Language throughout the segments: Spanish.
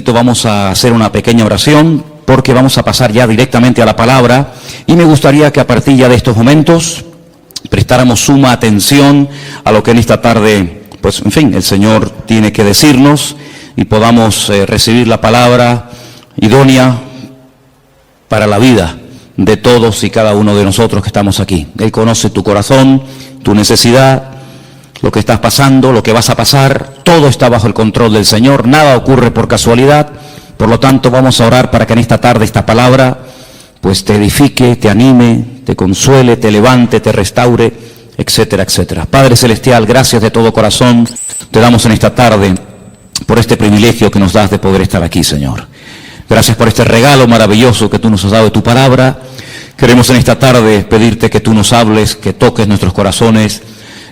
Vamos a hacer una pequeña oración porque vamos a pasar ya directamente a la palabra y me gustaría que a partir ya de estos momentos prestáramos suma atención a lo que en esta tarde, pues en fin, el Señor tiene que decirnos y podamos recibir la palabra idónea para la vida de todos y cada uno de nosotros que estamos aquí. Él conoce tu corazón, tu necesidad, lo que estás pasando, lo que vas a pasar, todo está bajo el control del Señor, nada ocurre por casualidad. Por lo tanto, vamos a orar para que en esta tarde esta palabra pues te edifique, te anime, te consuele, te levante, te restaure, etcétera, etcétera. Padre Celestial, gracias de todo corazón te damos en esta tarde por este privilegio que nos das de poder estar aquí, Señor. Gracias por este regalo maravilloso que tú nos has dado de tu palabra. Queremos en esta tarde pedirte que tú nos hables, que toques nuestros corazones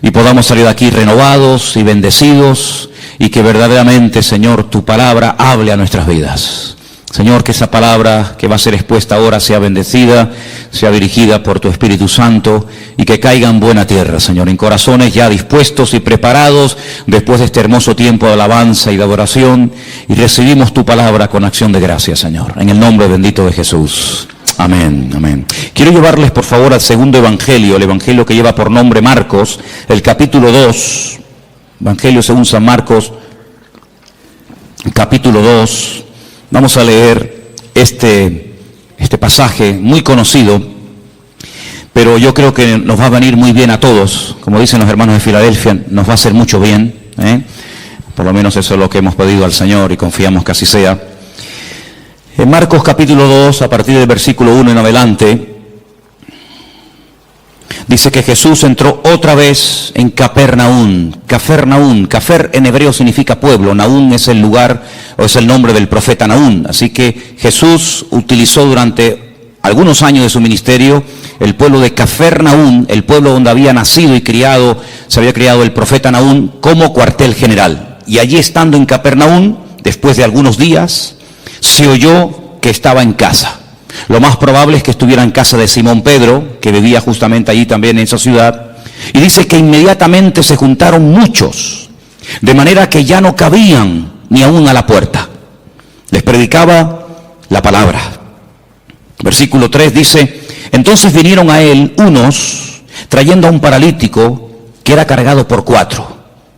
y podamos salir de aquí renovados y bendecidos y que verdaderamente, Señor, tu palabra hable a nuestras vidas. Señor, que esa palabra que va a ser expuesta ahora sea bendecida, sea dirigida por tu Espíritu Santo y que caiga en buena tierra, Señor, en corazones ya dispuestos y preparados después de este hermoso tiempo de alabanza y de adoración, y recibimos tu palabra con acción de gracias, Señor, en el nombre bendito de Jesús. Amén, amén. Quiero llevarles por favor al segundo evangelio, el evangelio que lleva por nombre Marcos, el capítulo 2, evangelio según San Marcos, capítulo 2. Vamos a leer este pasaje muy conocido, pero yo creo que nos va a venir muy bien a todos. Como dicen los hermanos de Filadelfia, nos va a hacer mucho bien, Por lo menos eso es lo que hemos pedido al Señor y confiamos que así sea. En Marcos capítulo 2, a partir del versículo 1 en adelante, dice que Jesús entró otra vez en Capernaum. Cafer en hebreo significa pueblo, Naún es el lugar o es el nombre del profeta Naún. Así que Jesús utilizó durante algunos años de su ministerio el pueblo de Capernaum, el pueblo donde había nacido y se había criado el profeta Naún, como cuartel general. Y allí, estando en Capernaum, después de algunos días, se oyó que estaba en casa. Lo más probable es que estuviera en casa de Simón Pedro, que vivía justamente allí también en esa ciudad. Y dice que inmediatamente se juntaron muchos, de manera que ya no cabían ni aún a la puerta. Les predicaba la palabra. Versículo 3 dice: entonces vinieron a él unos trayendo a un paralítico que era cargado por 4.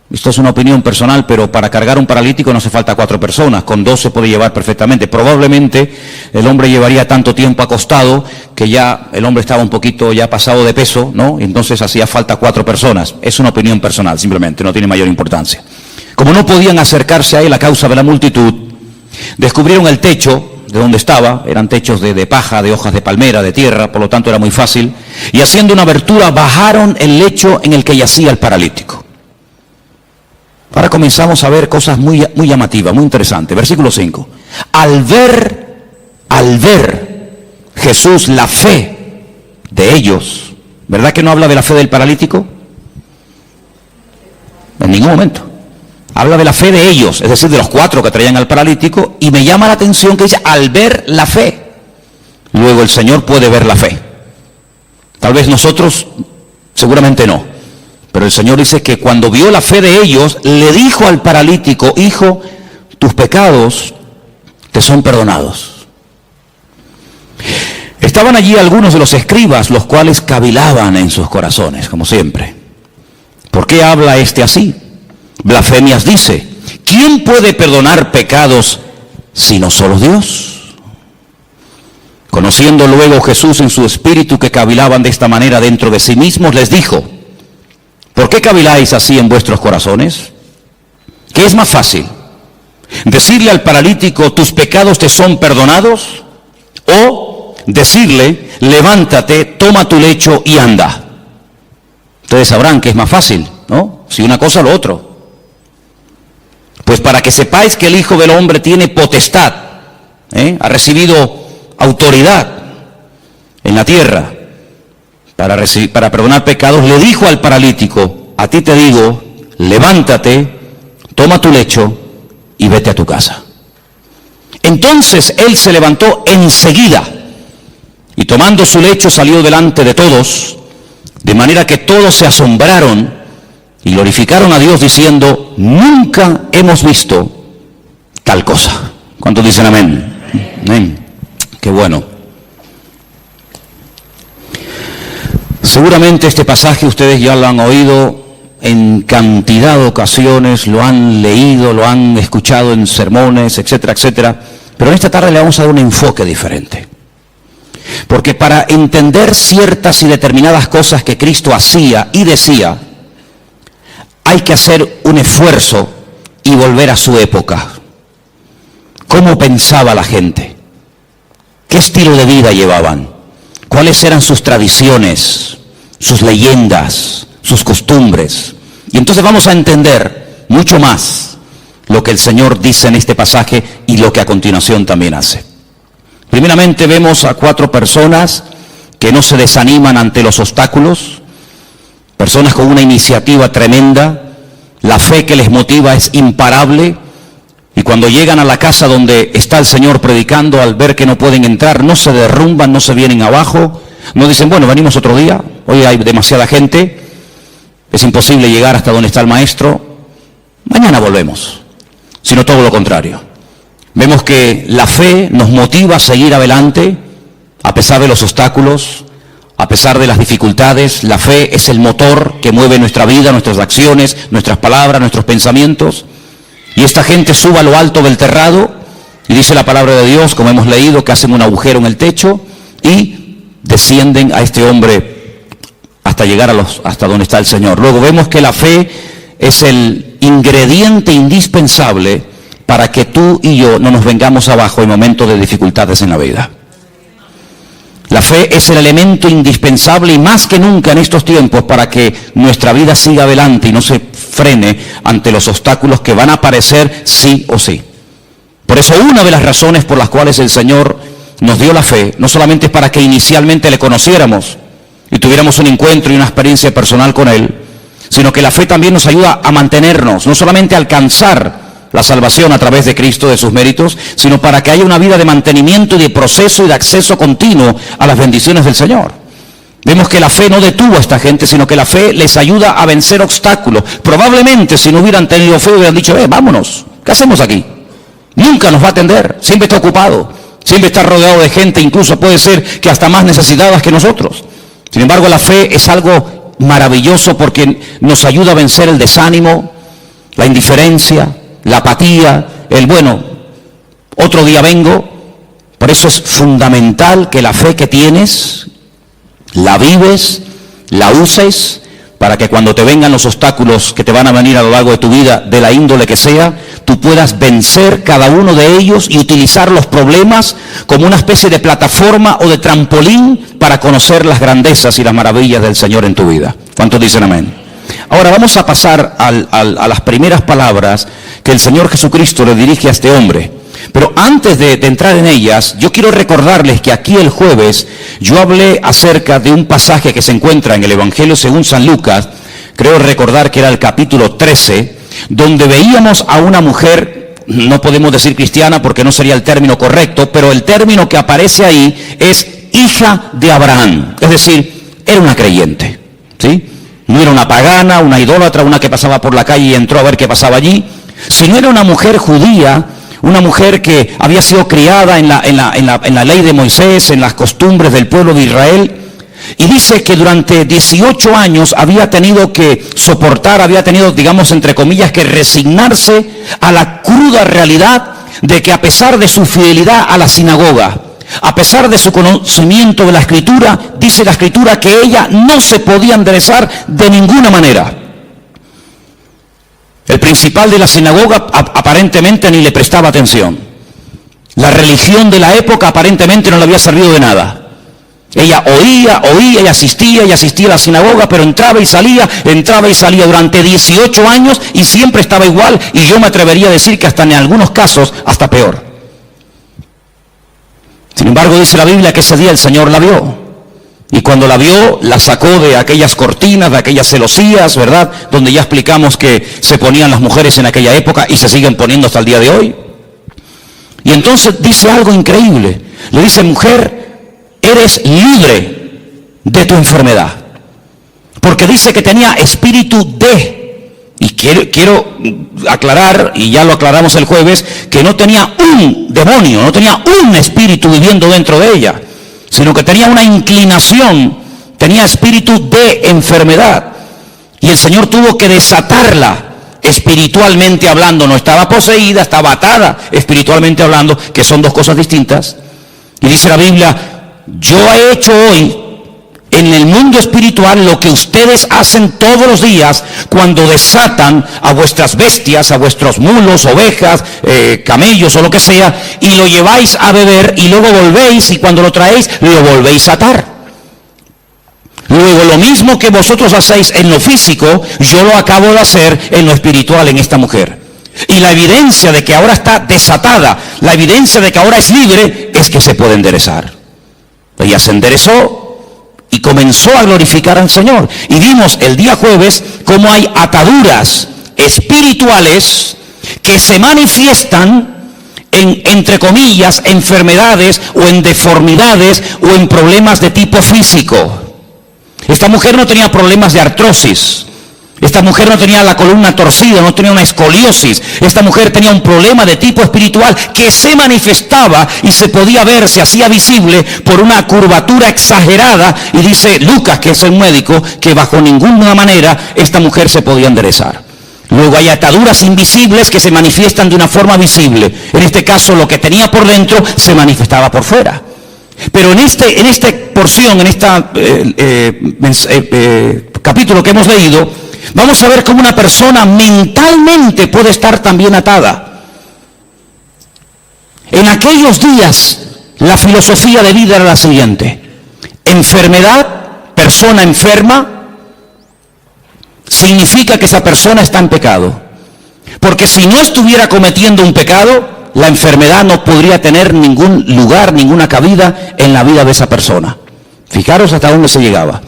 Esto es una opinión personal, pero para cargar un paralítico no hace falta 4 personas, con 2 se puede llevar perfectamente. Probablemente el hombre llevaría tanto tiempo acostado que ya el hombre estaba un poquito ya pasado de peso, ¿no? Entonces hacía falta 4 personas. Es una opinión personal, simplemente, no tiene mayor importancia. Como no podían acercarse a él a causa de la multitud, descubrieron el techo de donde estaba. Eran techos de paja, de hojas de palmera, de tierra, por lo tanto era muy fácil. Y haciendo una abertura bajaron el lecho en el que yacía el paralítico. Ahora comenzamos a ver cosas muy llamativas, muy interesantes. Versículo 5. Al ver Jesús la fe de ellos, ¿verdad que no habla de la fe del paralítico? En ningún momento. Habla de la fe de ellos, es decir, de los 4 que traían al paralítico, y me llama la atención que dice, al ver la fe. Luego el Señor puede ver la fe. Tal vez nosotros, seguramente no. Pero el Señor dice que cuando vio la fe de ellos, le dijo al paralítico: hijo, tus pecados te son perdonados. Estaban allí algunos de los escribas, los cuales cavilaban en sus corazones, como siempre. ¿Por qué habla este así? Blasfemias dice. ¿Quién puede perdonar pecados sino solo Dios? Conociendo luego Jesús en su espíritu que cavilaban de esta manera dentro de sí mismos, les dijo: ¿por qué caviláis así en vuestros corazones? ¿Qué es más fácil? ¿Decirle al paralítico, tus pecados te son perdonados? ¿O decirle, levántate, toma tu lecho y anda? Ustedes sabrán que es más fácil, ¿no? Si una cosa o lo otro. Pues para que sepáis que el Hijo del Hombre tiene potestad, ha recibido autoridad en la tierra para perdonar pecados, le dijo al paralítico: a ti te digo, levántate, toma tu lecho y vete a tu casa. Entonces él se levantó enseguida y tomando su lecho salió delante de todos, de manera que todos se asombraron y glorificaron a Dios diciendo: nunca hemos visto tal cosa. ¿Cuántos dicen amén? Amén. Qué bueno. Seguramente este pasaje ustedes ya lo han oído en cantidad de ocasiones, lo han leído, lo han escuchado en sermones, etcétera, etcétera. Pero en esta tarde le vamos a dar un enfoque diferente. Porque para entender ciertas y determinadas cosas que Cristo hacía y decía, hay que hacer un esfuerzo y volver a su época. ¿Cómo pensaba la gente? ¿Qué estilo de vida llevaban? ¿Cuáles eran sus tradiciones, sus leyendas, sus costumbres? Y entonces vamos a entender mucho más lo que el Señor dice en este pasaje y lo que a continuación también hace. Primeramente vemos a 4 personas que no se desaniman ante los obstáculos, personas con una iniciativa tremenda, la fe que les motiva es imparable, y cuando llegan a la casa donde está el Señor predicando, al ver que no pueden entrar, no se derrumban, no se vienen abajo, no dicen, bueno, venimos otro día, hoy hay demasiada gente, es imposible llegar hasta donde está el Maestro, mañana volvemos, sino todo lo contrario. Vemos que la fe nos motiva a seguir adelante, a pesar de los obstáculos, a pesar de las dificultades. La fe es el motor que mueve nuestra vida, nuestras acciones, nuestras palabras, nuestros pensamientos. Y esta gente sube a lo alto del terrado, y dice la palabra de Dios, como hemos leído, que hacen un agujero en el techo, y descienden a este hombre hasta llegar hasta donde está el Señor. Luego vemos que la fe es el ingrediente indispensable para que tú y yo no nos vengamos abajo en momentos de dificultades en la vida. La fe es el elemento indispensable y más que nunca en estos tiempos para que nuestra vida siga adelante y no se frene ante los obstáculos que van a aparecer sí o sí. Por eso una de las razones por las cuales el Señor nos dio la fe, no solamente es para que inicialmente le conociéramos y tuviéramos un encuentro y una experiencia personal con Él, sino que la fe también nos ayuda a mantenernos, no solamente a alcanzar la salvación a través de Cristo, de sus méritos, sino para que haya una vida de mantenimiento y de proceso y de acceso continuo a las bendiciones del Señor. Vemos que la fe no detuvo a esta gente, sino que la fe les ayuda a vencer obstáculos. Probablemente si no hubieran tenido fe hubieran dicho, vámonos, ¿qué hacemos aquí? Nunca nos va a atender, siempre está ocupado, siempre está rodeado de gente, incluso puede ser que hasta más necesitadas que nosotros. Sin embargo, la fe es algo maravilloso porque nos ayuda a vencer el desánimo, la indiferencia, la apatía, otro día vengo. Por eso es fundamental que la fe que tienes, la vives, la uses, para que cuando te vengan los obstáculos que te van a venir a lo largo de tu vida, de la índole que sea, tú puedas vencer cada uno de ellos y utilizar los problemas como una especie de plataforma o de trampolín para conocer las grandezas y las maravillas del Señor en tu vida. ¿Cuántos dicen amén? Ahora vamos a pasar a las primeras palabras que el Señor Jesucristo le dirige a este hombre. Pero antes de entrar en ellas, yo quiero recordarles que aquí el jueves yo hablé acerca de un pasaje que se encuentra en el Evangelio según San Lucas, creo recordar que era el capítulo 13, donde veíamos a una mujer, no podemos decir cristiana porque no sería el término correcto, pero el término que aparece ahí es hija de Abraham, es decir, era una creyente, ¿sí? No era una pagana, una idólatra, una que pasaba por la calle y entró a ver qué pasaba allí, sino era una mujer judía, una mujer que había sido criada en la ley de Moisés, en las costumbres del pueblo de Israel, y dice que durante 18 años había tenido que soportar, había tenido, digamos, entre comillas, que resignarse a la cruda realidad de que a pesar de su fidelidad a la sinagoga, a pesar de su conocimiento de la Escritura, dice la Escritura que ella no se podía enderezar de ninguna manera. El principal de la sinagoga aparentemente ni le prestaba atención. La religión de la época aparentemente no le había servido de nada. Ella oía, ella asistía a la sinagoga, pero entraba y salía durante 18 años y siempre estaba igual, y yo me atrevería a decir que hasta en algunos casos, hasta peor. Sin embargo, dice la Biblia que ese día el Señor la vio. Y cuando la vio, la sacó de aquellas cortinas, de aquellas celosías, ¿verdad? Donde ya explicamos que se ponían las mujeres en aquella época y se siguen poniendo hasta el día de hoy. Y entonces dice algo increíble. Le dice, mujer, eres libre de tu enfermedad. Porque dice que tenía espíritu de Y quiero aclarar, y ya lo aclaramos el jueves, que no tenía un demonio, no tenía un espíritu viviendo dentro de ella, sino que tenía una inclinación, tenía espíritu de enfermedad. Y el Señor tuvo que desatarla espiritualmente hablando. No estaba poseída, estaba atada espiritualmente hablando, que son dos cosas distintas. Y dice la Biblia, yo he hecho hoy en el mundo espiritual lo que ustedes hacen todos los días cuando desatan a vuestras bestias, a vuestros mulos, ovejas, camellos o lo que sea, y lo lleváis a beber y luego volvéis, y cuando lo traéis lo volvéis a atar. Luego, lo mismo que vosotros hacéis en lo físico, yo lo acabo de hacer en lo espiritual en esta mujer. Y la evidencia de que ahora está desatada, la evidencia de que ahora es libre, es que se puede enderezar. Ella se enderezó y comenzó a glorificar al Señor. Y vimos el día jueves cómo hay ataduras espirituales que se manifiestan en, entre comillas, enfermedades o en deformidades o en problemas de tipo físico. Esta mujer no tenía problemas de artrosis. Esta mujer no tenía la columna torcida, no tenía una escoliosis. Esta mujer tenía un problema de tipo espiritual que se manifestaba y se podía ver, se hacía visible por una curvatura exagerada. Y dice Lucas, que es el médico, que bajo ninguna manera esta mujer se podía enderezar. Luego hay ataduras invisibles que se manifiestan de una forma visible. En este caso, lo que tenía por dentro se manifestaba por fuera. Pero en esta porción, en este capítulo que hemos leído, vamos a ver cómo una persona mentalmente puede estar también atada. En aquellos días, la filosofía de vida era la siguiente: enfermedad, persona enferma, significa que esa persona está en pecado. Porque si no estuviera cometiendo un pecado, la enfermedad no podría tener ningún lugar, ninguna cabida en la vida de esa persona. Fijaros hasta dónde se llegaba.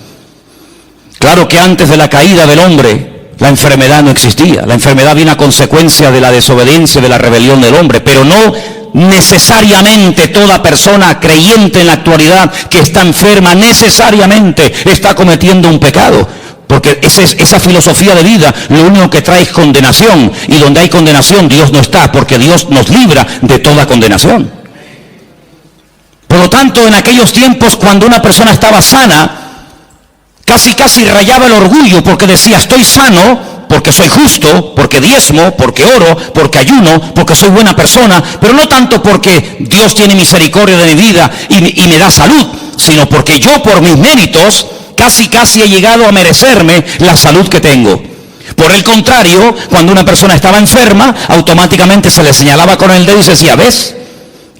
Claro que antes de la caída del hombre, la enfermedad no existía. La enfermedad viene a consecuencia de la desobediencia, de la rebelión del hombre, pero no necesariamente toda persona creyente en la actualidad que está enferma necesariamente está cometiendo un pecado. Porque esa filosofía de vida lo único que trae es condenación. Y donde hay condenación, Dios no está, porque Dios nos libra de toda condenación. Por lo tanto, en aquellos tiempos, cuando una persona estaba sana, casi rayaba el orgullo, porque decía, estoy sano, porque soy justo, porque diezmo, porque oro, porque ayuno, porque soy buena persona, pero no tanto porque Dios tiene misericordia de mi vida y me da salud, sino porque yo por mis méritos casi he llegado a merecerme la salud que tengo. Por el contrario, cuando una persona estaba enferma, automáticamente se le señalaba con el dedo y se decía, ¿ves?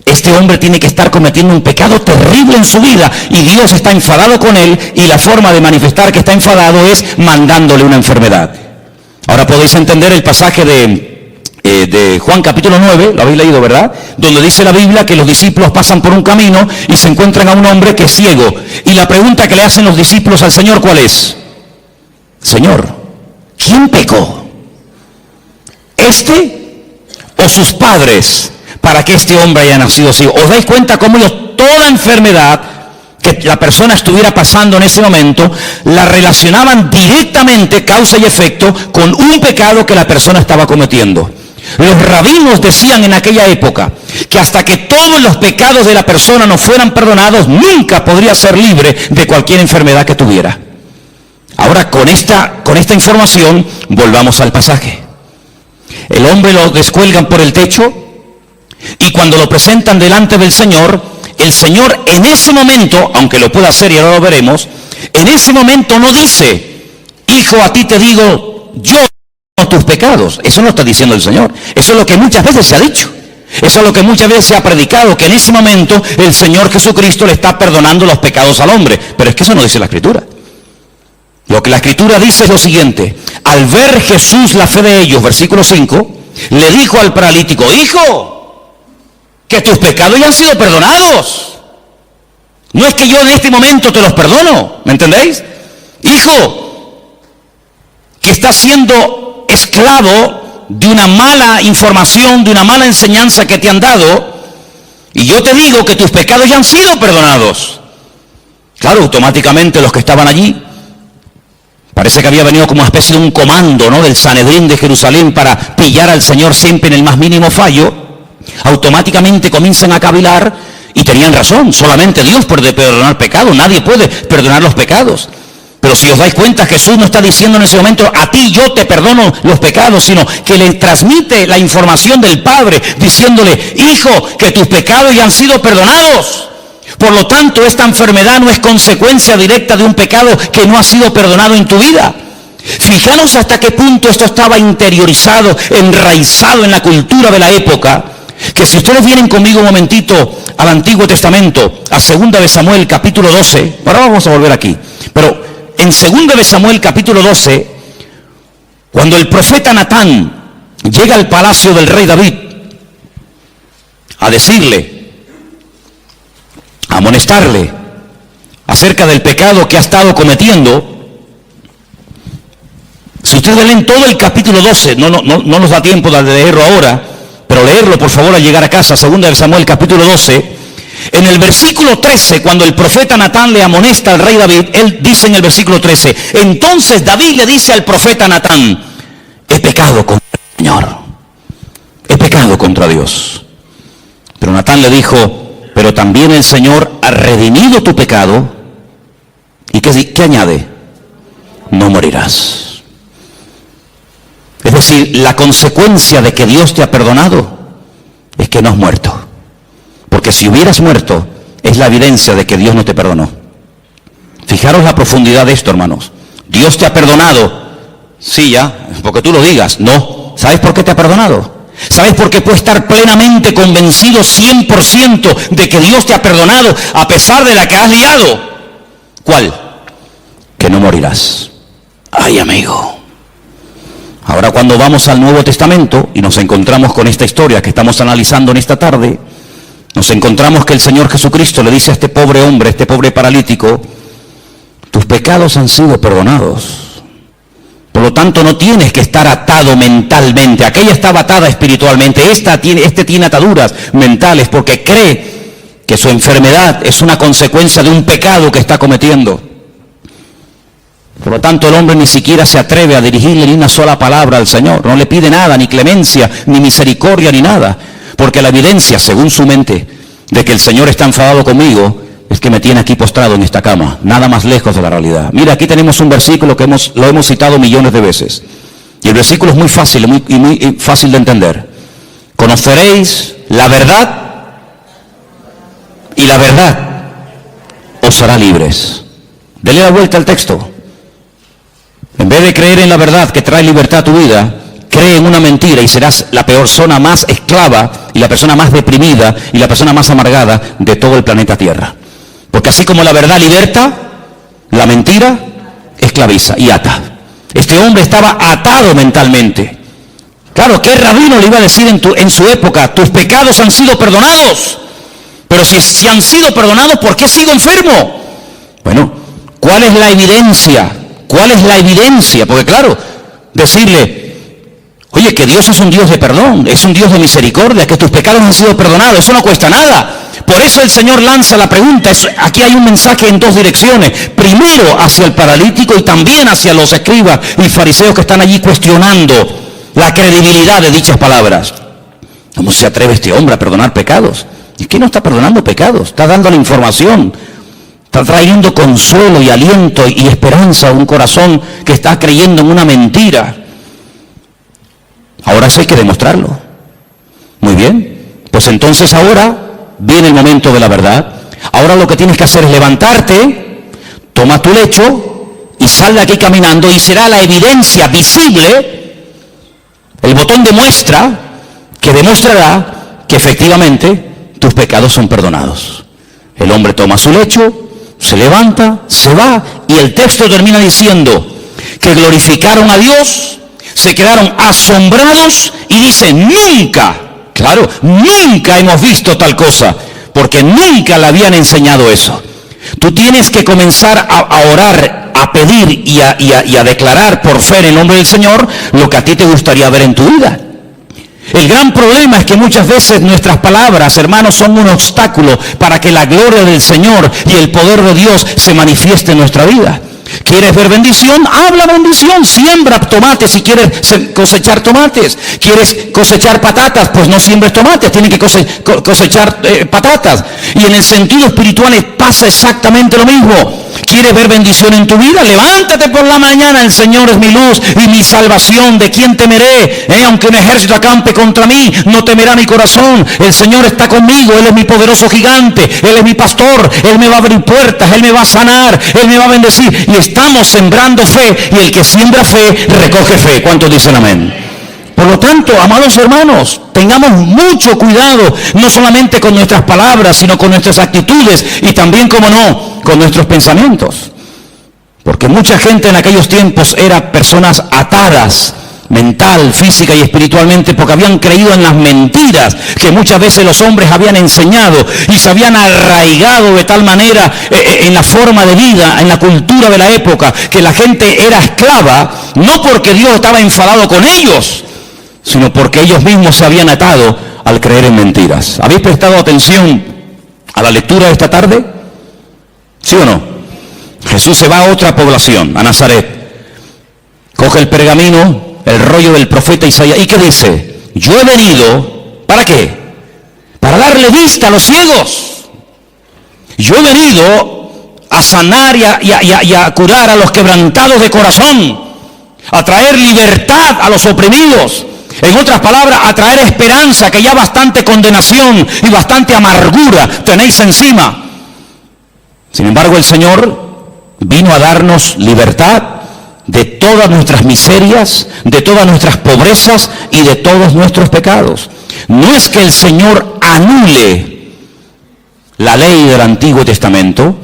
Este hombre tiene que estar cometiendo un pecado terrible en su vida y Dios está enfadado con él, y la forma de manifestar que está enfadado es mandándole una enfermedad. Ahora podéis entender el pasaje de Juan capítulo 9, lo habéis leído, ¿verdad? Donde dice la Biblia que los discípulos pasan por un camino y se encuentran a un hombre que es ciego. Y la pregunta que le hacen los discípulos al Señor, ¿cuál es? Señor, ¿quién pecó? ¿Este o sus padres para que este hombre haya nacido ciego? ¿Os dais cuenta cómo ellos toda enfermedad que la persona estuviera pasando en ese momento la relacionaban directamente, causa y efecto, con un pecado que la persona estaba cometiendo? Los rabinos decían en aquella época que hasta que todos los pecados de la persona no fueran perdonados, nunca podría ser libre de cualquier enfermedad que tuviera. Ahora, con esta información, volvamos al pasaje. El hombre lo descuelgan por el techo, y cuando lo presentan delante del Señor, el Señor en ese momento, aunque lo pueda hacer y ahora lo veremos, en ese momento no dice, hijo, a ti te digo yo tus pecados. Eso no está diciendo el Señor. Eso es lo que muchas veces se ha dicho. Eso es lo que muchas veces se ha predicado, que en ese momento el Señor Jesucristo le está perdonando los pecados al hombre. Pero es que eso no dice la Escritura. Lo que la Escritura dice es lo siguiente: al ver Jesús la fe de ellos, versículo 5, le dijo al paralítico, hijo, que tus pecados ya han sido perdonados. No es que yo en este momento te los perdono, ¿me entendéis? Hijo, que estás siendo esclavo de una mala información, de una mala enseñanza que te han dado, y yo te digo que tus pecados ya han sido perdonados. Claro, automáticamente los que estaban allí, Parece que había venido como una especie de un comando, ¿no?, del Sanedrín de Jerusalén para pillar al Señor siempre en el más mínimo fallo. Automáticamente comienzan a cavilar y tenían razón. Solamente Dios puede perdonar pecados, nadie puede perdonar los pecados. Pero si os dais cuenta, Jesús no está diciendo en ese momento, a ti yo te perdono los pecados, sino que le transmite la información del Padre, diciéndole, hijo, que tus pecados ya han sido perdonados. Por lo tanto, esta enfermedad no es consecuencia directa de un pecado que no ha sido perdonado en tu vida. Fijaros hasta qué punto esto estaba interiorizado, enraizado en la cultura de la época, que si ustedes vienen conmigo un momentito al Antiguo Testamento, a 2 de Samuel capítulo 12, ahora vamos a volver aquí, pero en 2 de Samuel capítulo 12, cuando el profeta Natán llega al palacio del rey David a decirle, a amonestarle acerca del pecado que ha estado cometiendo, si ustedes leen todo el capítulo 12, no nos da tiempo de leerlo ahora, pero leerlo por favor al llegar a casa, 2 de Samuel capítulo 12, en el versículo 13, cuando el profeta Natán le amonesta al rey David, él dice en el versículo 13, entonces David le dice al profeta Natán, he pecado contra el Señor, he pecado contra Dios. Pero Natán le dijo, pero también el Señor ha redimido tu pecado, ¿y qué añade? No morirás. Es decir, la consecuencia de que Dios te ha perdonado es que no has muerto. Porque si hubieras muerto, es la evidencia de que Dios no te perdonó. Fijaros la profundidad de esto, hermanos. Dios te ha perdonado. Sí, ya, porque tú lo digas. No. ¿Sabes por qué te ha perdonado? ¿Sabes por qué puedes estar plenamente convencido 100% de que Dios te ha perdonado a pesar de la que has liado? ¿Cuál? Que no morirás. Ay, amigo. Ahora cuando vamos al Nuevo Testamento y nos encontramos con esta historia que estamos analizando en esta tarde, nos encontramos que el Señor Jesucristo le dice a este pobre hombre, este pobre paralítico, tus pecados han sido perdonados. Por lo tanto, no tienes que estar atado mentalmente. Aquella estaba atada espiritualmente. Este tiene ataduras mentales porque cree que su enfermedad es una consecuencia de un pecado que está cometiendo. Por lo tanto, el hombre ni siquiera se atreve a dirigirle ni una sola palabra al Señor. No le pide nada, ni clemencia, ni misericordia, ni nada. Porque la evidencia, según su mente, de que el Señor está enfadado conmigo, es que me tiene aquí postrado en esta cama. Nada más lejos de la realidad. Mira, aquí tenemos un versículo que lo hemos citado millones de veces. Y el versículo es muy fácil, muy fácil de entender. Conoceréis la verdad, y la verdad os hará libres. Dele la vuelta al texto. En vez de creer en la verdad que trae libertad a tu vida, cree en una mentira y serás la persona más esclava y la persona más deprimida y la persona más amargada de todo el planeta Tierra. Porque así como la verdad liberta, la mentira esclaviza y ata. Este hombre estaba atado mentalmente. Claro, ¿qué rabino le iba a decir en su época? Tus pecados han sido perdonados. Pero si han sido perdonados, ¿por qué sigo enfermo? Bueno, ¿cuál es la evidencia? ¿Cuál es la evidencia? Porque claro, decirle, oye, que Dios es un Dios de perdón, es un Dios de misericordia, que tus pecados han sido perdonados, eso no cuesta nada. Por eso el Señor lanza la pregunta. Aquí hay un mensaje en dos direcciones. Primero hacia el paralítico y también hacia los escribas y fariseos que están allí cuestionando la credibilidad de dichas palabras. ¿Cómo se atreve este hombre a perdonar pecados? Es que no está perdonando pecados, está dando la información. Está trayendo consuelo y aliento y esperanza a un corazón que está creyendo en una mentira. Ahora eso hay que demostrarlo. Muy bien. Pues entonces ahora viene el momento de la verdad. Ahora lo que tienes que hacer es levantarte, toma tu lecho y sal de aquí caminando y será la evidencia visible, el botón de muestra que demostrará que efectivamente tus pecados son perdonados. El hombre toma su lecho, se levanta, se va y el texto termina diciendo que glorificaron a Dios, se quedaron asombrados y dicen nunca, claro, nunca hemos visto tal cosa, porque nunca le habían enseñado eso. Tú tienes que comenzar a orar, a pedir y a declarar por fe en el nombre del Señor lo que a ti te gustaría ver en tu vida. El gran problema es que muchas veces nuestras palabras, hermanos, son un obstáculo para que la gloria del Señor y el poder de Dios se manifieste en nuestra vida. ¿Quieres ver bendición? Habla bendición. Siembra tomates si quieres cosechar tomates. ¿Quieres cosechar patatas? Pues no siembres tomates, tienes que cosechar patatas. Y en el sentido espiritual pasa exactamente lo mismo. ¿Quieres ver bendición en tu vida? Levántate por la mañana. El Señor es mi luz y mi salvación. ¿De quién temeré? Aunque un ejército acampe contra mí, no temerá mi corazón. El Señor está conmigo. Él es mi poderoso gigante. Él es mi pastor. Él me va a abrir puertas. Él me va a sanar. Él me va a bendecir. Y estamos sembrando fe. Y el que siembra fe, recoge fe. ¿Cuántos dicen amén? Por lo tanto, amados hermanos, tengamos mucho cuidado, no solamente con nuestras palabras, sino con nuestras actitudes y también, como no, con nuestros pensamientos. Porque mucha gente en aquellos tiempos era personas atadas, mental, física y espiritualmente, porque habían creído en las mentiras que muchas veces los hombres habían enseñado y se habían arraigado de tal manera en la forma de vida, en la cultura de la época, que la gente era esclava, no porque Dios estaba enfadado con ellos, sino porque ellos mismos se habían atado al creer en mentiras. ¿Habéis prestado atención a la lectura de esta tarde? ¿Sí o no? Jesús se va a otra población, a Nazaret. Coge el pergamino, el rollo del profeta Isaías. ¿Y qué dice? Yo he venido, ¿para qué? Para darle vista a los ciegos. Yo he venido a sanar y a curar a los quebrantados de corazón, a traer libertad a los oprimidos. En otras palabras, a traer esperanza, que ya bastante condenación y bastante amargura tenéis encima. Sin embargo, el Señor vino a darnos libertad de todas nuestras miserias, de todas nuestras pobrezas y de todos nuestros pecados. No es que el Señor anule la ley del Antiguo Testamento,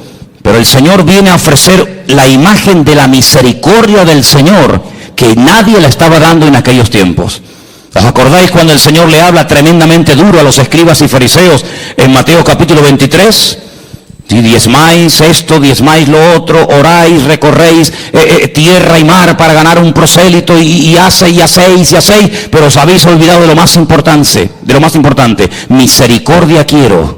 pero el Señor viene a ofrecer la imagen de la misericordia del Señor, que nadie la estaba dando en aquellos tiempos. ¿Os acordáis cuando el Señor le habla tremendamente duro a los escribas y fariseos en Mateo capítulo 23? Si diezmáis esto, diezmáis lo otro, oráis, recorréis tierra y mar para ganar un prosélito y hacéis, pero os habéis olvidado de lo más importante, misericordia quiero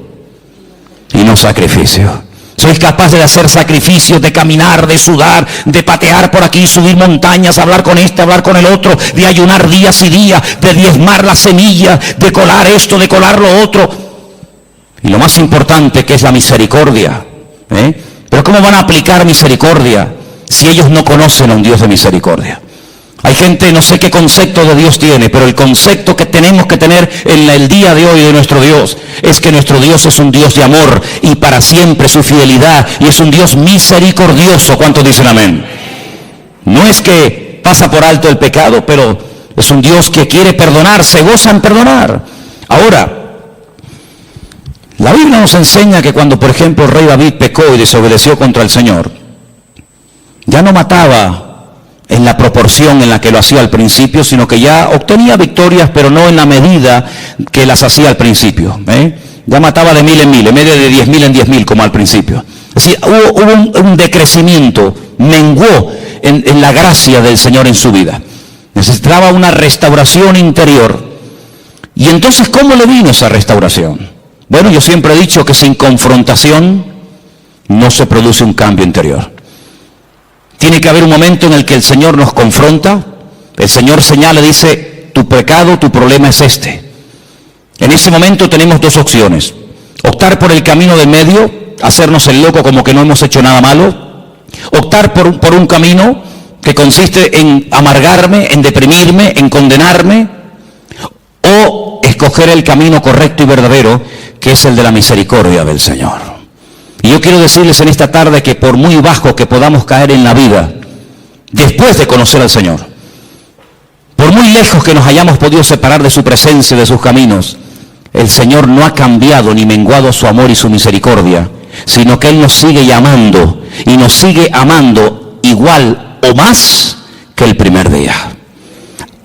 y no sacrificio. Sois capaces de hacer sacrificios, de caminar, de sudar, de patear por aquí, subir montañas, hablar con este, hablar con el otro, de ayunar días y días, de diezmar la semilla, de colar esto, de colar lo otro. Y lo más importante, que es la misericordia. Pero ¿cómo van a aplicar misericordia si ellos no conocen a un Dios de misericordia? Hay gente, no sé qué concepto de Dios tiene, pero el concepto que tenemos que tener en el día de hoy de nuestro Dios es que nuestro Dios es un Dios de amor y para siempre su fidelidad, y es un Dios misericordioso. ¿Cuántos dicen amén? No es que pasa por alto el pecado, pero es un Dios que quiere perdonar, se goza en perdonar. Ahora, la Biblia nos enseña que cuando, por ejemplo, el rey David pecó y desobedeció contra el Señor, ya no mataba en la proporción en la que lo hacía al principio, sino que ya obtenía victorias, pero no en la medida que las hacía al principio. Ya mataba de 1000 en 1000, en vez de 10.000 en 10.000 como al principio. Así, hubo un decrecimiento, menguó en la gracia del Señor en su vida. Necesitaba una restauración interior. Y entonces, ¿cómo le vino esa restauración? Bueno, yo siempre he dicho que sin confrontación no se produce un cambio interior. Tiene que haber un momento en el que el Señor nos confronta, el Señor señala, dice, tu pecado, tu problema es este. En ese momento tenemos dos opciones: optar por el camino del medio, hacernos el loco como que no hemos hecho nada malo; optar por un camino que consiste en amargarme, en deprimirme, en condenarme; o escoger el camino correcto y verdadero, que es el de la misericordia del Señor. Y yo quiero decirles en esta tarde que por muy bajo que podamos caer en la vida, después de conocer al Señor, por muy lejos que nos hayamos podido separar de su presencia, de sus caminos, el Señor no ha cambiado ni menguado su amor y su misericordia, sino que Él nos sigue llamando y nos sigue amando igual o más que el primer día.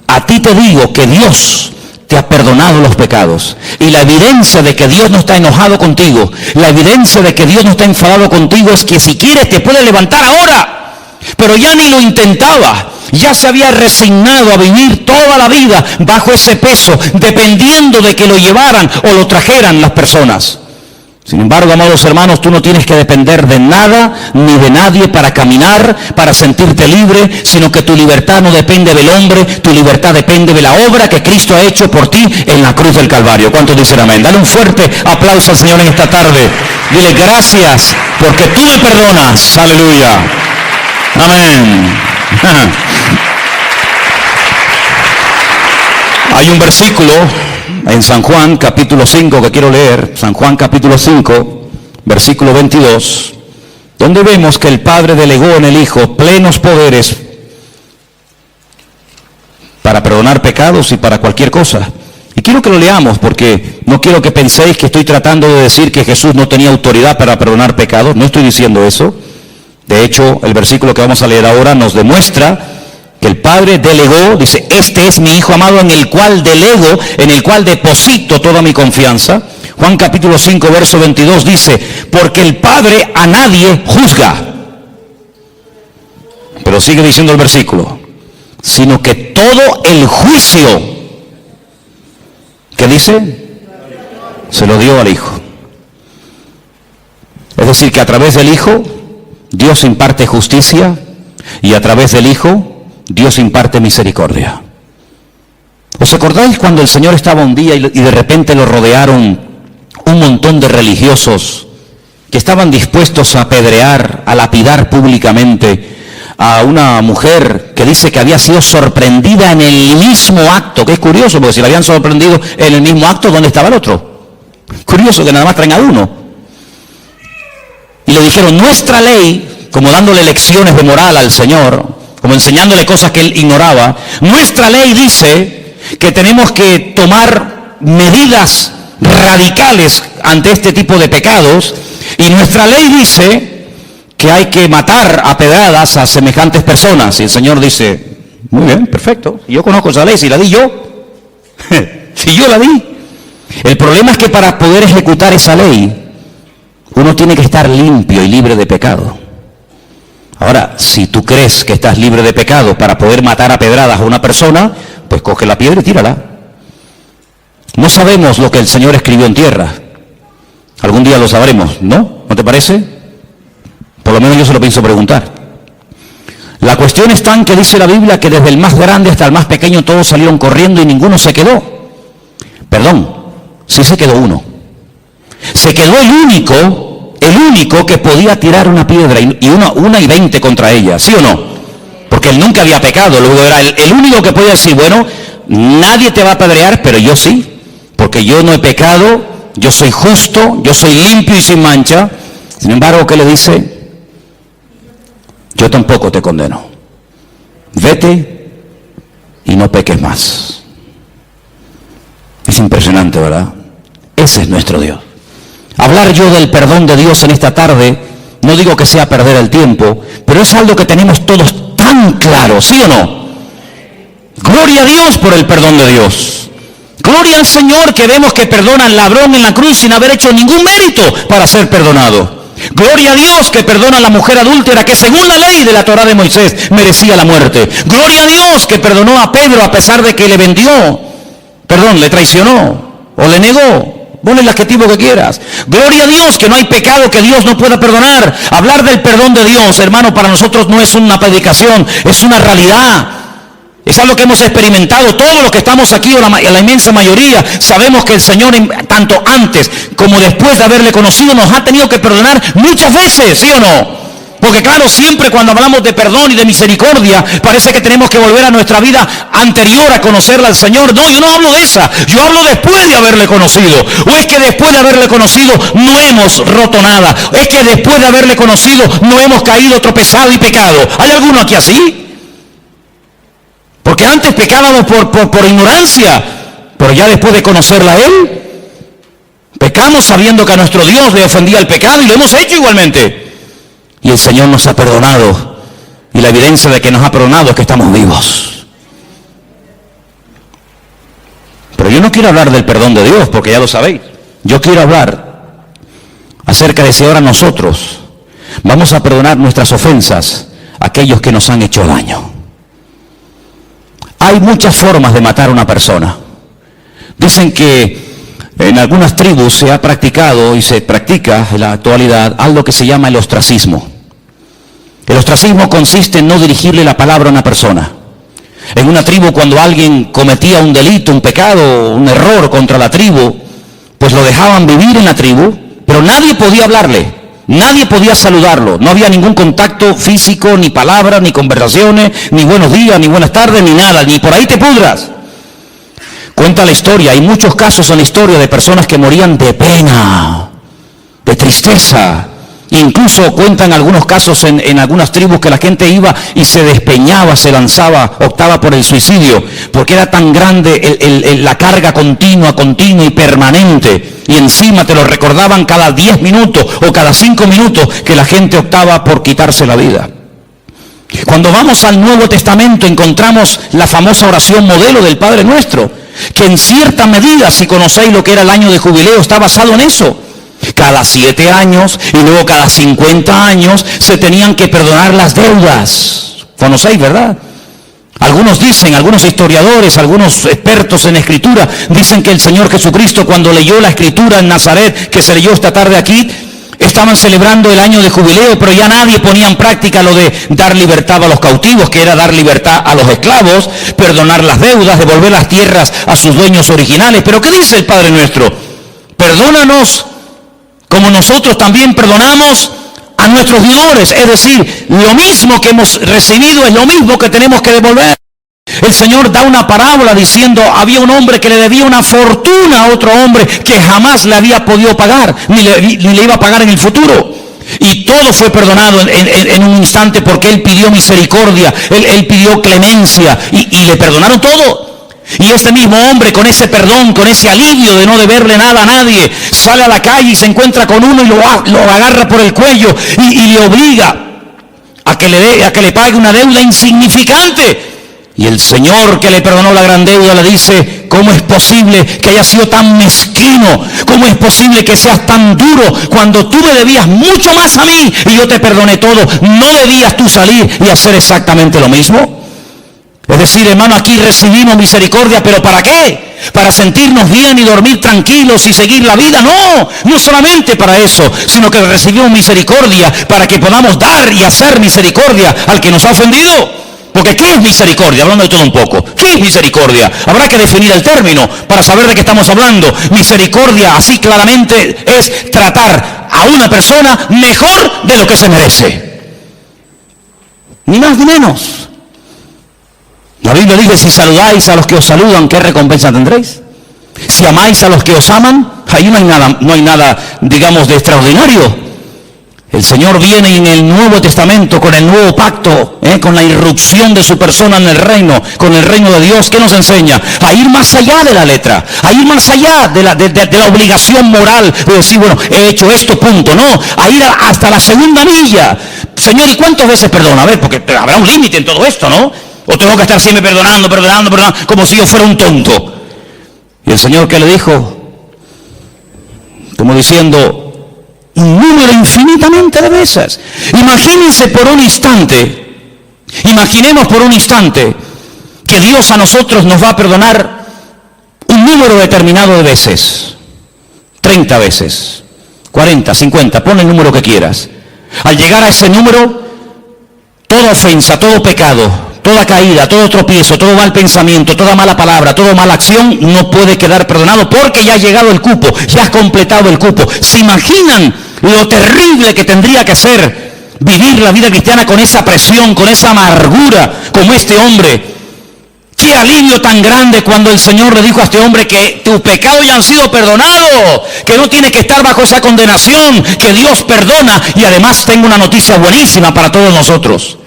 A ti te digo que Dios te ha perdonado los pecados, y la evidencia de que Dios no está enojado contigo, la evidencia de que Dios no está enfadado contigo, es que si quieres te puede levantar ahora. Pero ya ni lo intentaba, ya se había resignado a vivir toda la vida bajo ese peso, dependiendo de que lo llevaran o lo trajeran las personas. Sin embargo, amados hermanos, tú no tienes que depender de nada ni de nadie para caminar, para sentirte libre, sino que tu libertad no depende del hombre, tu libertad depende de la obra que Cristo ha hecho por ti en la cruz del Calvario. ¿Cuántos dicen amén? Dale un fuerte aplauso al Señor en esta tarde. Dile gracias porque tú me perdonas. Aleluya. Amén. Hay un versículo en San Juan capítulo 5 que quiero leer, San Juan capítulo 5, versículo 22, donde vemos que el Padre delegó en el Hijo plenos poderes para perdonar pecados y para cualquier cosa. Y quiero que lo leamos porque no quiero que penséis que estoy tratando de decir que Jesús no tenía autoridad para perdonar pecados, no estoy diciendo eso. De hecho, el versículo que vamos a leer ahora nos demuestra que el Padre delegó, dice, este es mi Hijo amado en el cual delego, en el cual deposito toda mi confianza. Juan capítulo 5, verso 22 dice, porque el Padre a nadie juzga. Pero sigue diciendo el versículo, sino que todo el juicio, ¿qué dice? Se lo dio al Hijo. Es decir, que a través del Hijo, Dios imparte justicia y a través del Hijo, Dios imparte misericordia. ¿Os acordáis cuando el Señor estaba un día y de repente lo rodearon un montón de religiosos que estaban dispuestos a apedrear, a lapidar públicamente a una mujer que dice que había sido sorprendida en el mismo acto? Que es curioso, porque si la habían sorprendido en el mismo acto, ¿dónde estaba el otro? Curioso que nada más traen a uno. Y le dijeron, nuestra ley, como dándole lecciones de moral al Señor, como enseñándole cosas que él ignoraba, nuestra ley dice que tenemos que tomar medidas radicales ante este tipo de pecados, y nuestra ley dice que hay que matar a pedradas a semejantes personas. Y el Señor dice, muy bien, perfecto, yo conozco esa ley, si la di yo, si yo la di. El problema es que para poder ejecutar esa ley, uno tiene que estar limpio y libre de pecado. Ahora, si tú crees que estás libre de pecado para poder matar a pedradas a una persona, pues coge la piedra y tírala. No sabemos lo que el Señor escribió en tierra. Algún día lo sabremos, ¿no? ¿No te parece? Por lo menos yo se lo pienso preguntar. La cuestión está en que dice la Biblia que desde el más grande hasta el más pequeño todos salieron corriendo y ninguno se quedó. Perdón, sí se quedó uno. Se quedó el único que podía tirar una piedra y una y 20 contra ella, ¿sí o no? Porque él nunca había pecado, luego era el único que podía decir, bueno, nadie te va a apedrear, pero yo sí, porque yo no he pecado, yo soy justo, yo soy limpio y sin mancha. Sin embargo, ¿qué le dice? Yo tampoco te condeno. Vete y no peques más. Es impresionante, ¿verdad? Ese es nuestro Dios. Hablar yo del perdón de Dios en esta tarde, no digo que sea perder el tiempo, pero es algo que tenemos todos tan claro, ¿sí o no? Gloria a Dios por el perdón de Dios. Gloria al Señor que vemos que perdona al ladrón en la cruz sin haber hecho ningún mérito para ser perdonado. Gloria a Dios que perdona a la mujer adúltera que según la ley de la Torá de Moisés merecía la muerte. Gloria a Dios que perdonó a Pedro a pesar de que le traicionó o le negó. Ponle el adjetivo que quieras. Gloria a Dios que no hay pecado que Dios no pueda perdonar. Hablar del perdón de Dios, hermano, para nosotros no es una predicación, es una realidad. Es algo que hemos experimentado. Todos los que estamos aquí, o la inmensa mayoría, sabemos que el Señor, tanto antes como después de haberle conocido, nos ha tenido que perdonar muchas veces, ¿sí o no? Porque claro, siempre cuando hablamos de perdón y de misericordia, parece que tenemos que volver a nuestra vida anterior a conocerla al Señor. No, yo no hablo de esa, yo hablo después de haberle conocido. O es que después de haberle conocido no hemos roto nada. O es que después de haberle conocido no hemos caído, tropezado y pecado. ¿Hay alguno aquí así? Porque antes pecábamos por ignorancia, pero ya después de conocerla a Él, pecamos sabiendo que a nuestro Dios le ofendía el pecado y lo hemos hecho igualmente. Y el Señor nos ha perdonado. Y la evidencia de que nos ha perdonado es que estamos vivos. Pero yo no quiero hablar del perdón de Dios, porque ya lo sabéis. Yo quiero hablar acerca de si ahora nosotros vamos a perdonar nuestras ofensas a aquellos que nos han hecho daño. Hay muchas formas de matar a una persona. Dicen que En algunas tribus se ha practicado y se practica en la actualidad algo que se llama el ostracismo. El ostracismo consiste en no dirigirle la palabra a una persona. En una tribu, cuando alguien cometía un delito, un pecado, un error contra la tribu, pues lo dejaban vivir en la tribu, pero nadie podía hablarle, nadie podía saludarlo, no había ningún contacto físico, ni palabras, ni conversaciones, ni buenos días, ni buenas tardes, ni nada, ni por ahí te pudras. Cuenta la historia, hay muchos casos en la historia de personas que morían de pena, de tristeza. Incluso cuentan algunos casos en algunas tribus que la gente iba y se despeñaba, se lanzaba, optaba por el suicidio, porque era tan grande la carga continua y permanente, y encima te lo recordaban cada 10 minutos o cada 5 minutos que la gente optaba por quitarse la vida. Cuando vamos al Nuevo Testamento encontramos la famosa oración modelo del Padre Nuestro, que en cierta medida, si conocéis lo que era el año de jubileo, está basado en eso. Cada 7 años y luego cada 50 años se tenían que perdonar las deudas. Conocéis, ¿verdad? Algunos dicen, algunos historiadores, algunos expertos en escritura, dicen que el Señor Jesucristo, cuando leyó la escritura en Nazaret, que se leyó esta tarde aquí, estaban celebrando el año de jubileo, pero ya nadie ponía en práctica lo de dar libertad a los cautivos, que era dar libertad a los esclavos, perdonar las deudas, devolver las tierras a sus dueños originales. Pero ¿qué dice el Padre Nuestro? Perdónanos como nosotros también perdonamos a nuestros deudores. Es decir, lo mismo que hemos recibido es lo mismo que tenemos que devolver. El Señor da una parábola diciendo, había un hombre que le debía una fortuna a otro hombre que jamás le había podido pagar, ni le iba a pagar en el futuro. Y todo fue perdonado en un instante porque él pidió misericordia, él pidió clemencia y le perdonaron todo. Y este mismo hombre, con ese perdón, con ese alivio de no deberle nada a nadie, sale a la calle y se encuentra con uno y lo agarra por el cuello y le obliga a que le pague una deuda insignificante. Y el Señor, que le perdonó la gran deuda, le dice, ¿cómo es posible que hayas sido tan mezquino? ¿Cómo es posible que seas tan duro cuando tú me debías mucho más a mí y yo te perdoné todo? ¿No debías tú salir y hacer exactamente lo mismo? Es decir, hermano, aquí recibimos misericordia, ¿pero para qué? ¿Para sentirnos bien y dormir tranquilos y seguir la vida? No, no solamente para eso, sino que recibimos misericordia para que podamos dar y hacer misericordia al que nos ha ofendido. Porque ¿qué es misericordia? Hablando de todo un poco. ¿Qué es misericordia? Habrá que definir el término para saber de qué estamos hablando. Misericordia, así claramente, es tratar a una persona mejor de lo que se merece. Ni más ni menos. La Biblia dice, si saludáis a los que os saludan, ¿qué recompensa tendréis? Si amáis a los que os aman, ahí no hay nada, digamos, de extraordinario. El Señor viene en el Nuevo Testamento con el nuevo pacto, con la irrupción de su persona en el reino, con el reino de Dios. ¿Qué nos enseña? A ir más allá de la letra, a ir más allá de la obligación moral de decir, bueno, he hecho esto, punto. No, a ir hasta la segunda milla. Señor, ¿y cuántas veces perdona? A ver, porque habrá un límite en todo esto, ¿no? O tengo que estar siempre perdonando, como si yo fuera un tonto. Y el Señor, ¿qué le dijo? Como diciendo, un número infinitamente de veces. Imaginemos por un instante que Dios a nosotros nos va a perdonar un número determinado de veces. 30 veces, 40, 50, pon el número que quieras. Al llegar a ese número, toda ofensa, todo pecado, toda caída, todo tropiezo, todo mal pensamiento, toda mala palabra, toda mala acción no puede quedar perdonado porque ya ha llegado el cupo, ya has completado el cupo. ¿Se imaginan lo terrible que tendría que ser vivir la vida cristiana con esa presión, con esa amargura como este hombre? Qué alivio tan grande cuando el Señor le dijo a este hombre que tus pecados ya han sido perdonados, que no tiene que estar bajo esa condenación, que Dios perdona. Y además tengo una noticia buenísima para todos nosotros.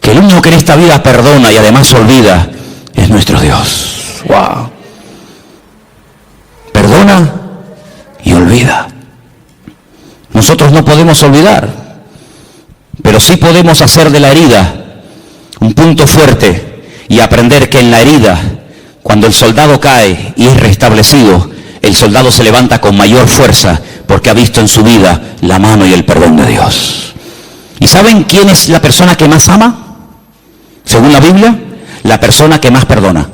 Que el único que en esta vida perdona y además olvida es nuestro Dios. ¡Wow! Perdona y olvida. Nosotros no podemos olvidar, pero sí podemos hacer de la herida un punto fuerte y aprender que en la herida, cuando el soldado cae y es restablecido, el soldado se levanta con mayor fuerza porque ha visto en su vida la mano y el perdón de Dios. ¿Y saben quién es la persona que más ama? Según la Biblia, la persona que más perdona.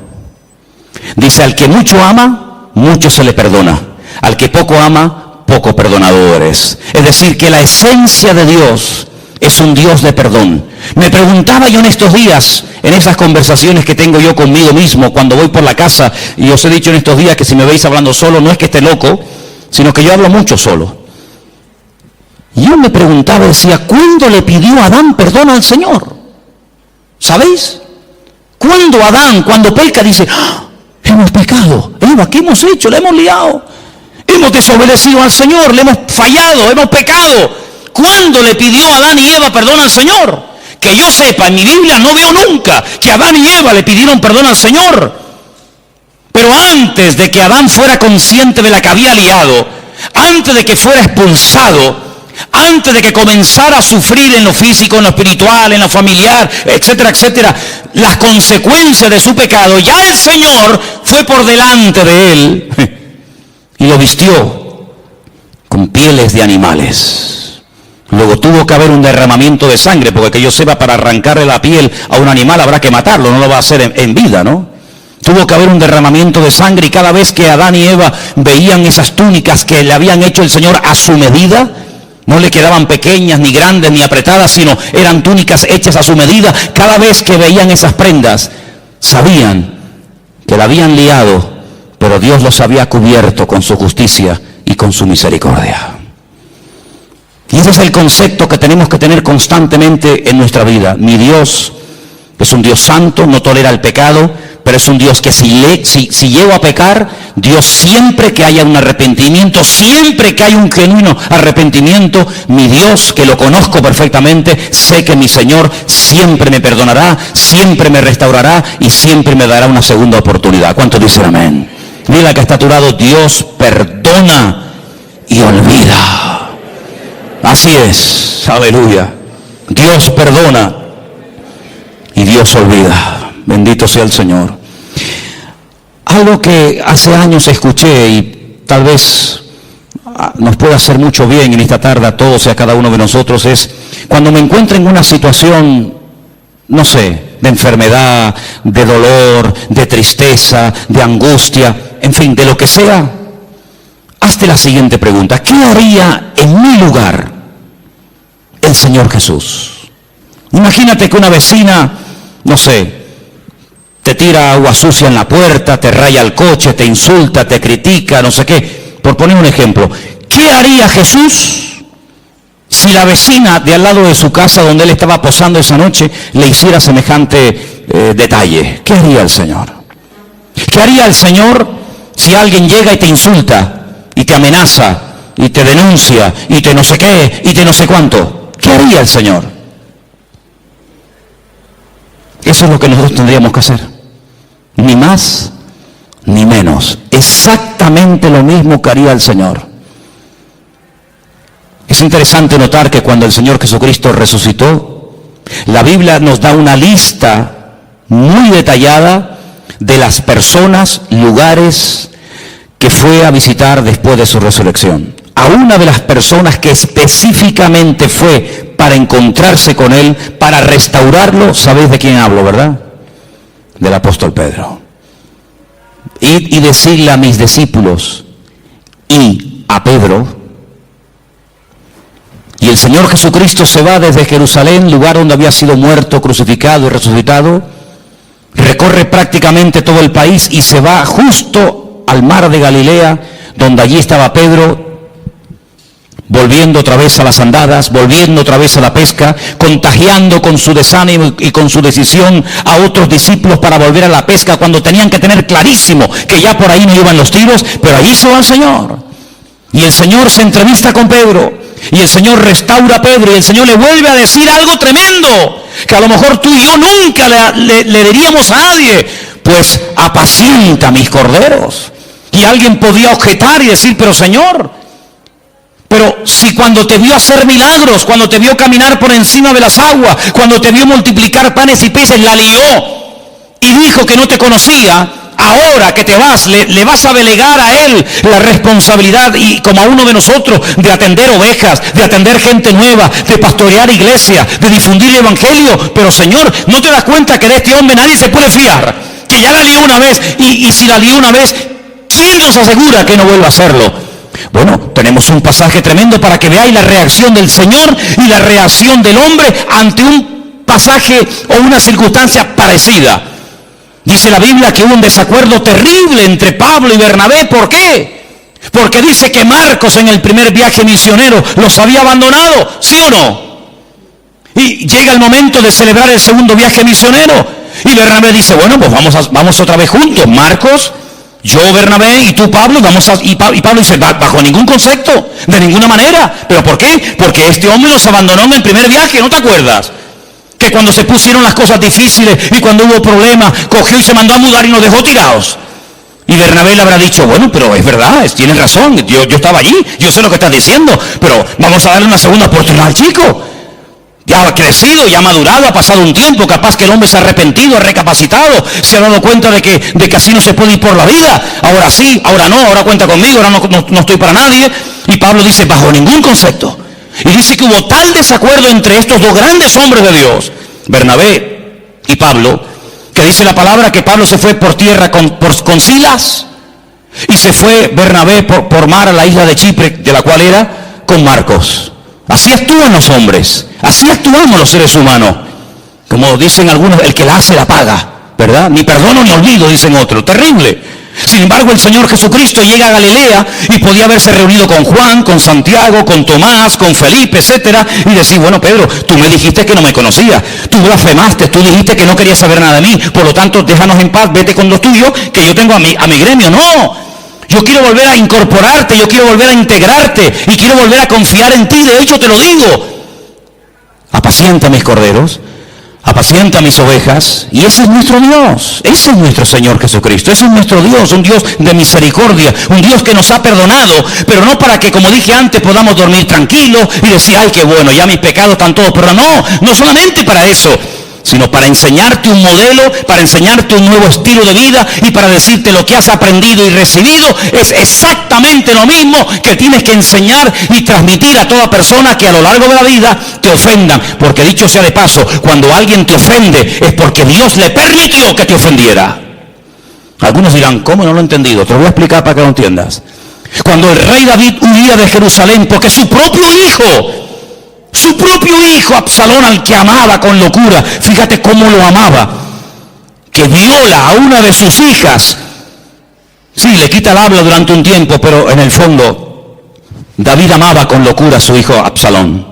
Dice, al que mucho ama, mucho se le perdona. Al que poco ama, poco perdonado eres. Es decir, que la esencia de Dios es un Dios de perdón. Me preguntaba yo en estos días, en esas conversaciones que tengo yo conmigo mismo, cuando voy por la casa, y os he dicho en estos días que si me veis hablando solo, no es que esté loco, sino que yo hablo mucho solo. Y yo me preguntaba, decía, ¿cuándo le pidió Adán perdón al Señor? ¿Sabéis? Cuando Adán, cuando peca, dice, ¡ah! Hemos pecado. Eva, ¿qué hemos hecho? Le hemos liado. Hemos desobedecido al Señor, le hemos fallado, hemos pecado. ¿Cuándo le pidió Adán y Eva perdón al Señor? Que yo sepa, en mi Biblia no veo nunca que Adán y Eva le pidieron perdón al Señor. Pero antes de que Adán fuera consciente de la que había liado, antes de que fuera expulsado, antes de que comenzara a sufrir en lo físico, en lo espiritual, en lo familiar, etcétera, etcétera, las consecuencias de su pecado, ya el Señor fue por delante de él y lo vistió con pieles de animales. Luego tuvo que haber un derramamiento de sangre, porque que yo sepa, para arrancarle la piel a un animal habrá que matarlo, no lo va a hacer en vida, ¿no? Tuvo que haber un derramamiento de sangre, y cada vez que Adán y Eva veían esas túnicas que le habían hecho el Señor a su medida, no le quedaban pequeñas, ni grandes, ni apretadas, sino eran túnicas hechas a su medida. Cada vez que veían esas prendas, sabían que la habían liado, pero Dios los había cubierto con su justicia y con su misericordia. Y ese es el concepto que tenemos que tener constantemente en nuestra vida. Mi Dios es un Dios santo, no tolera el pecado, pero es un Dios que si llego a pecar, Dios, siempre que haya un arrepentimiento, siempre que haya un genuino arrepentimiento, mi Dios, que lo conozco perfectamente, sé que mi Señor siempre me perdonará, siempre me restaurará y siempre me dará una segunda oportunidad. ¿Cuántos dicen amén? Mira que está a tu lado, Dios perdona y olvida. Así es, aleluya. Dios perdona y Dios olvida. Bendito sea el Señor. Algo que hace años escuché y tal vez nos pueda hacer mucho bien en esta tarde a todos y a cada uno de nosotros es, cuando me encuentro en una situación, no sé, de enfermedad, de dolor, de tristeza, de angustia, en fin, de lo que sea, hazte la siguiente pregunta: ¿qué haría en mi lugar el Señor Jesús? Imagínate que una vecina, no sé, te tira agua sucia en la puerta, te raya el coche, te insulta, te critica, no sé qué. Por poner un ejemplo, ¿qué haría Jesús si la vecina de al lado de su casa donde él estaba posando esa noche le hiciera semejante detalle? ¿Qué haría el Señor? ¿Qué haría el Señor si alguien llega y te insulta, y te amenaza, y te denuncia, y te no sé qué, y te no sé cuánto? ¿Qué haría el Señor? Eso es lo que nosotros tendríamos que hacer. Ni más, ni menos. Exactamente lo mismo que haría el Señor. Es interesante notar que cuando el Señor Jesucristo resucitó, la Biblia nos da una lista muy detallada de las personas, lugares que fue a visitar después de su resurrección. A una de las personas que específicamente fue para encontrarse con él, para restaurarlo, ¿sabéis de quién hablo, verdad? Del apóstol Pedro. Y decirle a mis discípulos y a Pedro, y el Señor Jesucristo se va desde Jerusalén, lugar donde había sido muerto, crucificado y resucitado, recorre prácticamente todo el país y se va justo al mar de Galilea, donde allí estaba Pedro, volviendo otra vez a las andadas, volviendo otra vez a la pesca, contagiando con su desánimo y con su decisión a otros discípulos para volver a la pesca, cuando tenían que tener clarísimo que ya por ahí no iban los tiros, pero allí se va el Señor. Y el Señor se entrevista con Pedro, y el Señor restaura a Pedro, y el Señor le vuelve a decir algo tremendo, que a lo mejor tú y yo nunca le diríamos a nadie: pues apacienta mis corderos. Y alguien podía objetar y decir: pero Señor, pero si cuando te vio hacer milagros, cuando te vio caminar por encima de las aguas, cuando te vio multiplicar panes y peces, la lió y dijo que no te conocía, ahora que te vas, le vas a delegar a él la responsabilidad, y como a uno de nosotros, de atender ovejas, de atender gente nueva, de pastorear iglesia, de difundir el evangelio. Pero Señor, ¿no te das cuenta que de este hombre nadie se puede fiar? Que ya la lió una vez, y si la lió una vez, ¿Quién nos asegura que no vuelva a hacerlo? Bueno, tenemos un pasaje tremendo para que veáis la reacción del Señor y la reacción del hombre ante un pasaje o una circunstancia parecida. Dice la Biblia que hubo un desacuerdo terrible entre Pablo y Bernabé. ¿Por qué? Porque dice que Marcos en el primer viaje misionero los había abandonado, ¿sí o no? Y llega el momento de celebrar el segundo viaje misionero y Bernabé dice, bueno, pues vamos otra vez juntos, Marcos, yo, Bernabé, y tú, Pablo, y Pablo dice, bajo ningún concepto, de ninguna manera. ¿Pero por qué? Porque este hombre los abandonó en el primer viaje, ¿no te acuerdas? Que cuando se pusieron las cosas difíciles y cuando hubo problemas, cogió y se mandó a mudar y nos dejó tirados. Y Bernabé le habrá dicho, bueno, pero es verdad, tienes razón, yo estaba allí, yo sé lo que estás diciendo, pero vamos a darle una segunda oportunidad al chico. Ya ha crecido, ya ha madurado, ha pasado un tiempo, capaz que el hombre se ha arrepentido, ha recapacitado, se ha dado cuenta de que así no se puede ir por la vida. Ahora sí, ahora no, ahora cuenta conmigo, ahora no estoy para nadie. Y Pablo dice, bajo ningún concepto. Y dice que hubo tal desacuerdo entre estos dos grandes hombres de Dios, Bernabé y Pablo, que dice la palabra que Pablo se fue por tierra con Silas y se fue Bernabé por mar a la isla de Chipre, de la cual era, con Marcos. Así actúan los hombres, así actuamos los seres humanos. Como dicen algunos, el que la hace la paga, ¿verdad? Ni perdono ni olvido, dicen otros. Terrible. Sin embargo, el Señor Jesucristo llega a Galilea y podía haberse reunido con Juan, con Santiago, con Tomás, con Felipe, etcétera, y decir, bueno, Pedro, tú me dijiste que no me conocías, tú blasfemaste, tú dijiste que no querías saber nada de mí, por lo tanto, déjanos en paz, vete con los tuyos, que yo tengo a mi gremio. No. Yo quiero volver a incorporarte, yo quiero volver a integrarte y quiero volver a confiar en ti. De hecho, te lo digo. Apacienta mis corderos, apacienta mis ovejas. Y ese es nuestro Dios, ese es nuestro Señor Jesucristo, ese es nuestro Dios, un Dios de misericordia, un Dios que nos ha perdonado, pero no para que, como dije antes, podamos dormir tranquilos y decir, ay, qué bueno, ya mis pecados están todos perdonados. No, no solamente para eso, sino para enseñarte un modelo, para enseñarte un nuevo estilo de vida y para decirte lo que has aprendido y recibido es exactamente lo mismo que tienes que enseñar y transmitir a toda persona que a lo largo de la vida te ofendan. Porque dicho sea de paso, cuando alguien te ofende es porque Dios le permitió que te ofendiera. Algunos dirán, ¿cómo? No lo he entendido. Te lo voy a explicar para que lo entiendas. Cuando el rey David huía de Jerusalén porque su propio hijo Absalón, al que amaba con locura, fíjate cómo lo amaba, que viola a una de sus hijas. Sí, le quita el habla durante un tiempo, pero en el fondo David amaba con locura a su hijo Absalón.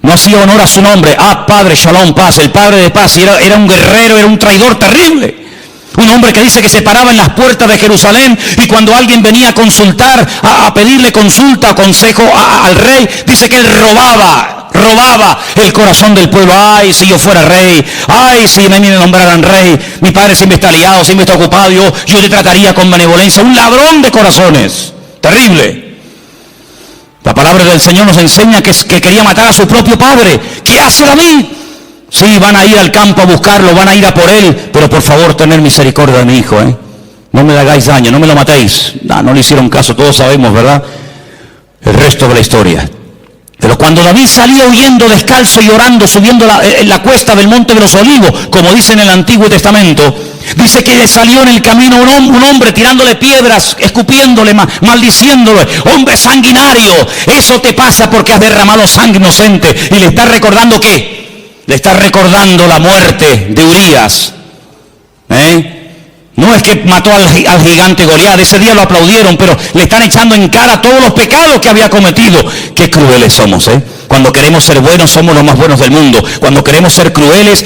No hacía honor a su nombre. Padre, Shalom, paz, el padre de paz. Y era un guerrero, era un traidor terrible. Un hombre que dice que se paraba en las puertas de Jerusalén y cuando alguien venía a consultar, a pedirle consulta o consejo al rey, dice que él robaba el corazón del pueblo. Ay, si yo fuera rey, ay, si me nombraran rey, mi padre siempre está liado, siempre está ocupado, yo te trataría con benevolencia. Un ladrón de corazones, terrible. La palabra del Señor nos enseña que quería matar a su propio padre. ¿Qué hace David? Sí, van a ir al campo a buscarlo, van a ir a por él, pero por favor, tener misericordia de mi hijo, No me le hagáis daño, no me lo matéis. No le hicieron caso, todos sabemos, ¿verdad? El resto de la historia. Pero cuando David salía huyendo descalzo y orando, subiendo la cuesta del Monte de los Olivos, como dice en el Antiguo Testamento, dice que le salió en el camino un hombre tirándole piedras, escupiéndole, maldiciéndole. Hombre sanguinario, eso te pasa porque has derramado sangre inocente. Y le está recordando ¿qué? Le está recordando la muerte de Urías. No es que mató al gigante Goliat, ese día lo aplaudieron, pero le están echando en cara todos los pecados que había cometido. Qué crueles somos, Cuando queremos ser buenos, somos los más buenos del mundo. Cuando queremos ser crueles,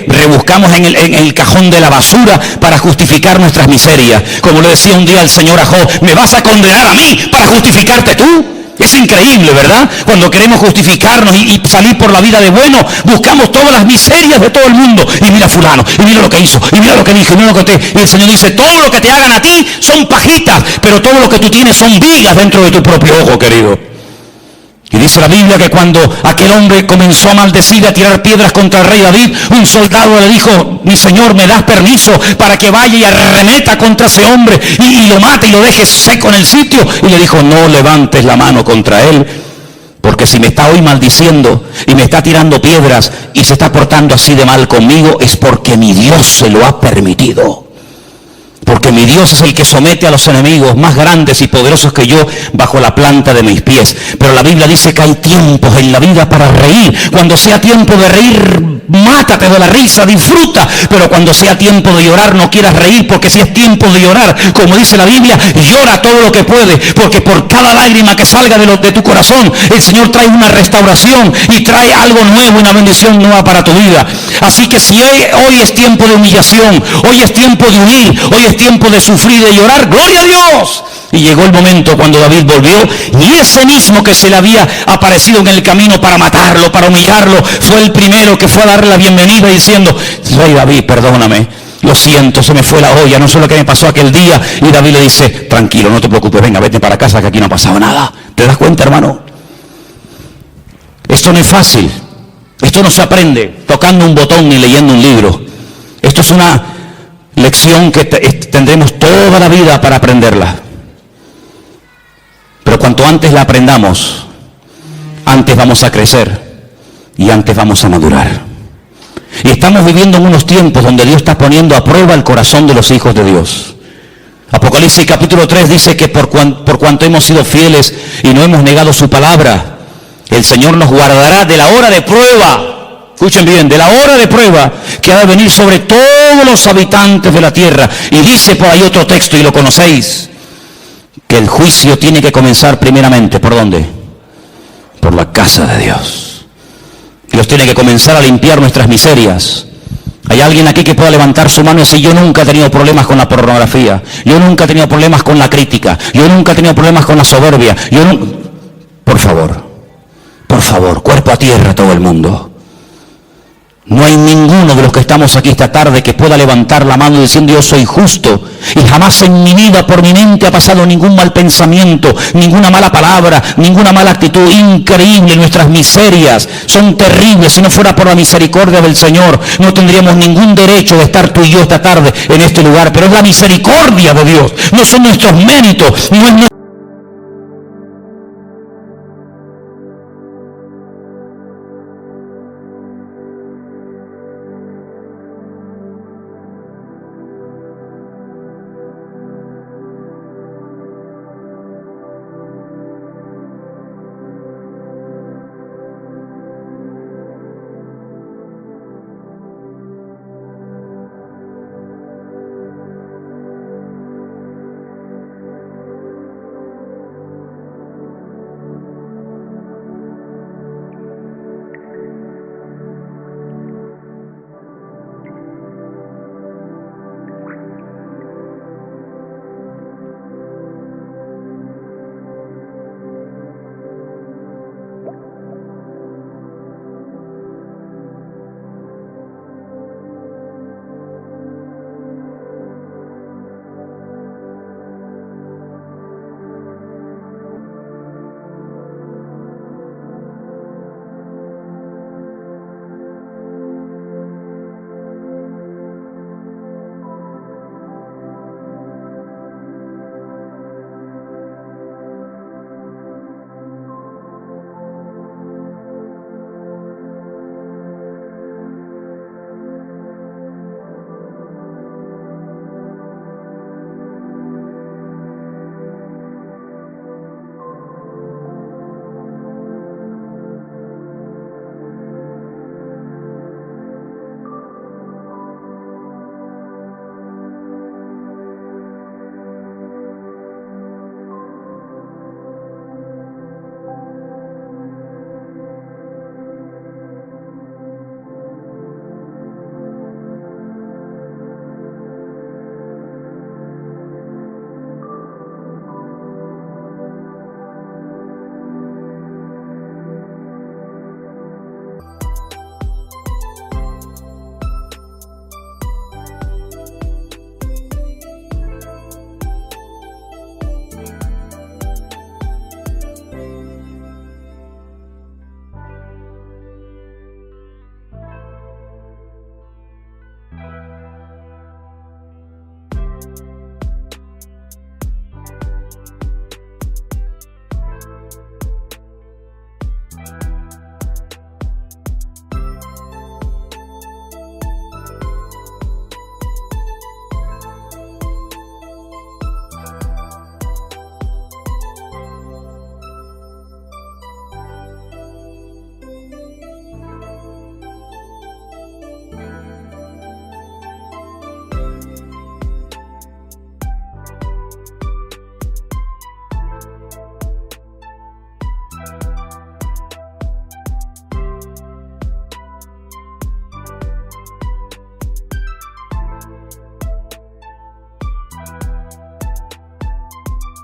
rebuscamos en el cajón de la basura para justificar nuestras miserias. Como le decía un día el Señor a Job, ¿me vas a condenar a mí para justificarte tú? Es increíble, ¿verdad? Cuando queremos justificarnos y salir por la vida de bueno, buscamos todas las miserias de todo el mundo. Y mira fulano, y mira lo que hizo, y mira lo que dijo, y mira lo que y el Señor dice, todo lo que te hagan a ti son pajitas, pero todo lo que tú tienes son vigas dentro de tu propio ojo, querido. Y dice la Biblia que cuando aquel hombre comenzó a maldecir, a tirar piedras contra el rey David, un soldado le dijo, mi señor, ¿me das permiso para que vaya y arremeta contra ese hombre y lo mate y lo deje seco en el sitio? Y le dijo, no levantes la mano contra él, porque si me está hoy maldiciendo y me está tirando piedras y se está portando así de mal conmigo, es porque mi Dios se lo ha permitido. Porque mi Dios es el que somete a los enemigos más grandes y poderosos que yo bajo la planta de mis pies. Pero la Biblia dice que hay tiempos en la vida para reír. Cuando sea tiempo de reír, mátate de la risa, disfruta. Pero cuando sea tiempo de llorar, no quieras reír, porque si es tiempo de llorar, como dice la Biblia, llora todo lo que puede, porque por cada lágrima que salga de tu corazón, el Señor trae una restauración y trae algo nuevo, una bendición nueva para tu vida. Así que si hoy es tiempo de humillación, hoy es tiempo de huir, hoy es tiempo de sufrir y de llorar, ¡gloria a Dios! Y llegó el momento cuando David volvió, y ese mismo que se le había aparecido en el camino para matarlo, para humillarlo, fue el primero que fue a darle la bienvenida diciendo: Rey David, perdóname, lo siento, se me fue la olla, no sé lo que me pasó aquel día. Y David le dice: tranquilo, no te preocupes, venga, vete para casa, que aquí no ha pasado nada. ¿Te das cuenta, hermano? Esto no es fácil, esto no se aprende tocando un botón ni leyendo un libro. Esto es una lección que tendremos toda la vida para aprenderla. Pero cuanto antes la aprendamos, antes vamos a crecer y antes vamos a madurar. Y estamos viviendo en unos tiempos donde Dios está poniendo a prueba el corazón de los hijos de Dios. Apocalipsis capítulo 3 dice que por cuanto hemos sido fieles y no hemos negado su palabra, el Señor nos guardará de la hora de prueba. Escuchen bien, de la hora de prueba que ha de venir sobre todos los habitantes de la tierra. Y dice por ahí otro texto, y lo conocéis, que el juicio tiene que comenzar primeramente, ¿por dónde? Por la casa de Dios. Dios tiene que comenzar a limpiar nuestras miserias. ¿Hay alguien aquí que pueda levantar su mano y decir: yo nunca he tenido problemas con la pornografía, yo nunca he tenido problemas con la crítica, yo nunca he tenido problemas con la soberbia? Por favor, cuerpo a tierra todo el mundo. No hay ninguno de los que estamos aquí esta tarde que pueda levantar la mano diciendo: yo soy justo y jamás en mi vida por mi mente ha pasado ningún mal pensamiento, ninguna mala palabra, ninguna mala actitud. Increíble, nuestras miserias son terribles. Si no fuera por la misericordia del Señor, no tendríamos ningún derecho de estar tú y yo esta tarde en este lugar. Pero es la misericordia de Dios, no son nuestros méritos, no es nuestro